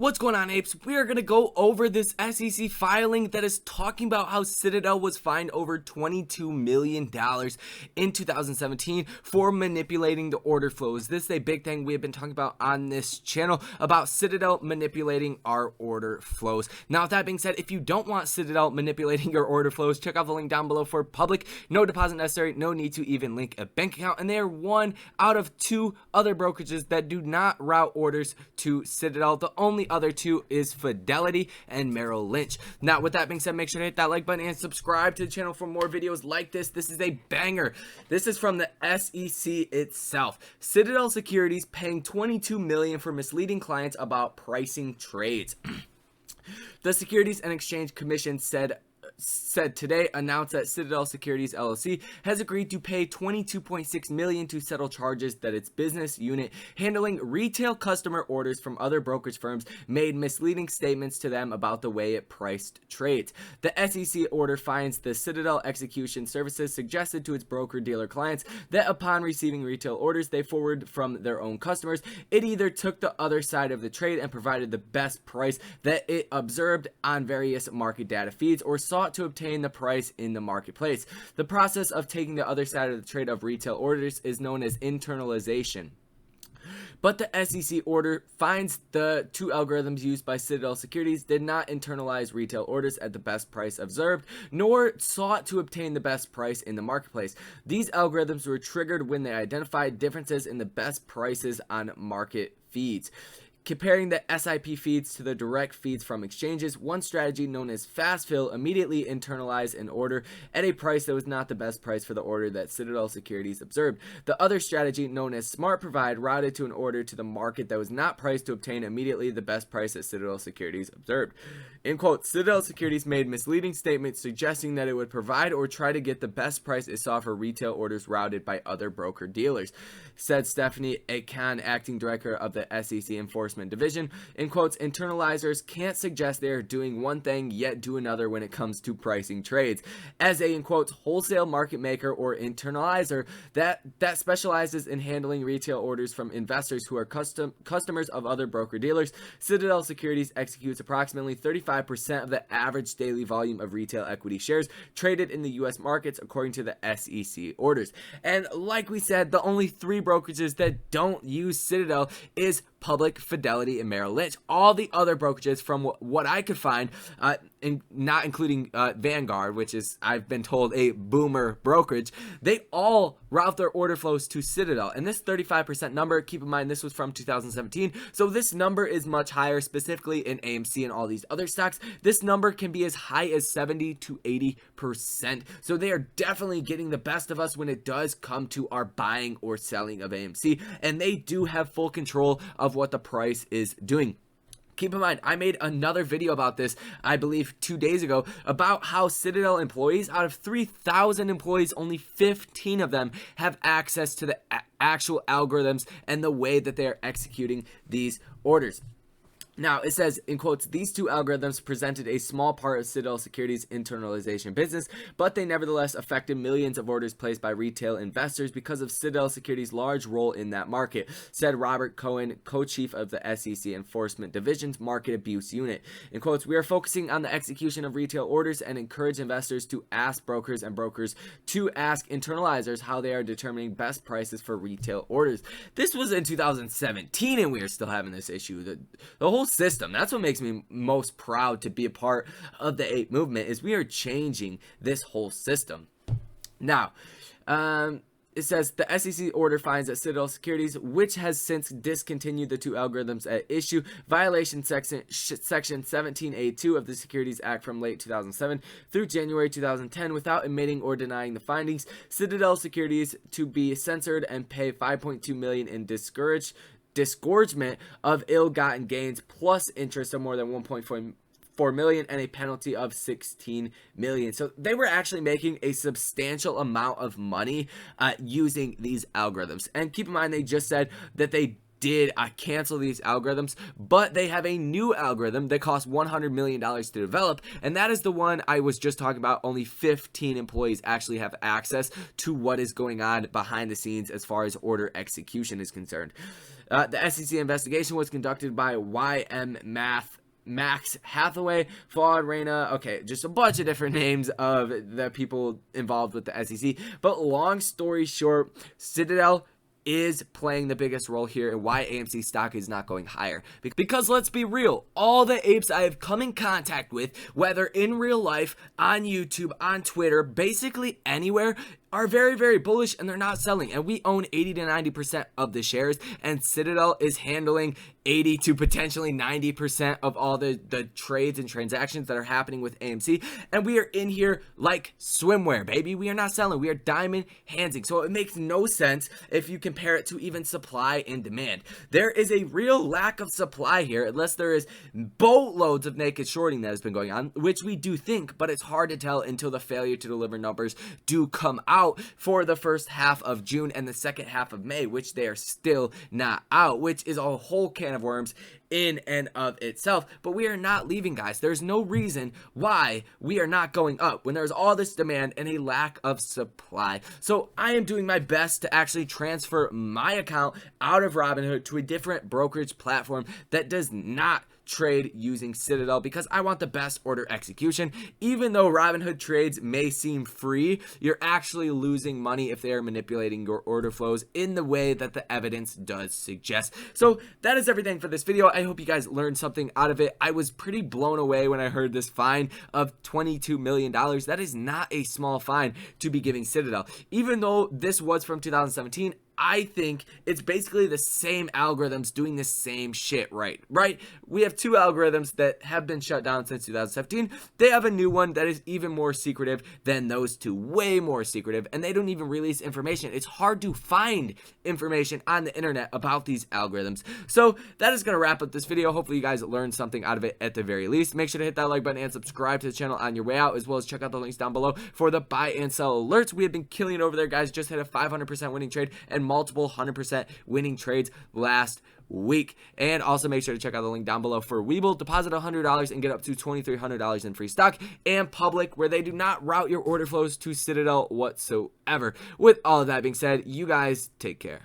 What's going on, apes? We are going to go over this SEC filing that is talking about how Citadel was fined over $22 million in 2017 for manipulating the order flows. This is a big thing we have been talking about on this channel, about Citadel manipulating our order flows. Now, with that being said, if you don't want Citadel manipulating your order flows, check out the link down below for public. No deposit necessary, no need to even link a bank account, and they are one out of two other brokerages that do not route orders to Citadel. The only other two is Fidelity and Merrill Lynch. Now, with that being said, make sure to hit that like button and subscribe to the channel for more videos like this. This is a banger. This is from the SEC itself. Citadel Securities paying $22 million for misleading clients about pricing trades. The Securities and Exchange Commission said today announced that Citadel Securities LLC has agreed to pay $22.6 million to settle charges that its business unit handling retail customer orders from other brokerage firms made misleading statements to them about the way it priced trades. The SEC order finds the Citadel Execution Services suggested to its broker-dealer clients that upon receiving retail orders they forward from their own customers, it either took the other side of the trade and provided the best price that it observed on various market data feeds, or sought to obtain the price in the marketplace. The process of taking the other side of the trade of retail orders is known as internalization. But the SEC order finds the two algorithms used by Citadel Securities did not internalize retail orders at the best price observed, nor sought to obtain the best price in the marketplace. These algorithms were triggered when they identified differences in the best prices on market feeds. Comparing the SIP feeds to the direct feeds from exchanges, one strategy known as fast fill immediately internalized an order at a price that was not the best price for the order that Citadel Securities observed. The other strategy, known as smart provide, routed to an order to the market that was not priced to obtain immediately the best price that Citadel Securities observed. In quote, Citadel Securities made misleading statements suggesting that it would provide or try to get the best price it saw for retail orders routed by other broker dealers, said Stephanie Akan, acting director of the SEC Enforcement Division. In quotes, internalizers can't suggest they are doing one thing yet do another when it comes to pricing trades. As a, in quotes, wholesale market maker or internalizer that specializes in handling retail orders from investors who are customers of other broker dealers, Citadel Securities executes approximately 35% of the average daily volume of retail equity shares traded in the U.S. markets, according to the SEC orders. And like we said, the only three brokerages that don't use Citadel is Public, Fidelity, and Merrill Lynch. All the other brokerages, from what I could find, not including Vanguard, which is, I've been told, a boomer brokerage, they all route their order flows to Citadel. And this 35% number, keep in mind, this was from 2017, so this number is much higher, specifically in AMC and all these other stocks. This number can be as high as 70 to 80%. So they are definitely getting the best of us when it does come to our buying or selling of AMC, and they do have full control of what the price is doing. Keep in mind, I made another video about this, I believe 2 days ago, about how Citadel employees, out of 3,000 employees, only 15 of them have access to the actual algorithms and the way that they are executing these orders. Now, it says, in quotes, these two algorithms presented a small part of Citadel Securities' internalization business, but they nevertheless affected millions of orders placed by retail investors because of Citadel Securities' large role in that market, said Robert Cohen, co-chief of the SEC Enforcement Division's Market Abuse Unit. In quotes, we are focusing on the execution of retail orders and encourage investors to ask brokers and brokers to ask internalizers how they are determining best prices for retail orders. This was in 2017, and we are still having this issue. The whole system, that's what makes me most proud to be a part of the ape movement, is we are changing this whole system. Now, it says the SEC order finds that Citadel Securities, which has since discontinued the two algorithms at issue, violation section 17A2 of the Securities Act from late 2007 through January 2010 without admitting or denying the findings. Citadel Securities to be censored and pay $5.2 million in disgorgement of ill-gotten gains plus interest of more than $1.4 million and a penalty of $16 million. So they were actually making a substantial amount of money using these algorithms. And keep in mind, they just said that they did cancel these algorithms, but they have a new algorithm that costs $100 million to develop, and that is the one I was just talking about. Only 15 employees actually have access to what is going on behind the scenes as far as order execution is concerned. The SEC investigation was conducted by Max Hathaway, Claude Reyna, okay, just a bunch of different names of the people involved with the SEC. But long story short, Citadel is playing the biggest role here and why AMC stock is not going higher. Because let's be real, all the apes I have come in contact with, whether in real life, on YouTube, on Twitter, basically anywhere, are very, very bullish, and they're not selling. And we own 80 to 90% of the shares, and Citadel is handling 80 to potentially 90% of all the trades and transactions that are happening with AMC. And we are in here like swimwear, baby. We are not selling. We are diamond handsing. So it makes no sense if you compare it to even supply and demand. There is a real lack of supply here, unless there is boatloads of naked shorting that has been going on, which we do think, but it's hard to tell until the failure to deliver numbers do come out for the first half of June and the second half of May, which they are still not out, which is a whole can of worms in and of itself. But we are not leaving, guys. There's no reason why we are not going up when there's all this demand and a lack of supply. So I am doing my best to actually transfer my account out of Robinhood to a different brokerage platform that does not trade using Citadel, because I want the best order execution. Even though Robinhood trades may seem free, you're actually losing money if they are manipulating your order flows in the way that the evidence does suggest. So that is everything for this video. I hope you guys learned something out of it. I was pretty blown away when I heard this fine of $22 million. That is not a small fine to be giving Citadel. Even though this was from 2017, I think it's basically the same algorithms doing the same shit, right? We have two algorithms that have been shut down since 2017. They have a new one that is even more secretive than those two, way more secretive, and they don't even release information. It's hard to find information on the internet about these algorithms. So that is going to wrap up this video. Hopefully you guys learned something out of it at the very least. Make sure to hit that like button and subscribe to the channel on your way out, as well as check out the links down below for the buy and sell alerts. We have been killing it over there, guys. Just hit a 500% winning trade and multiple 100% winning trades last week. And also make sure to check out the link down below for Webull. Deposit $100 and get up to $2,300 in free stock, and Public, where they do not route your order flows to Citadel whatsoever. With all of that being said, you guys take care.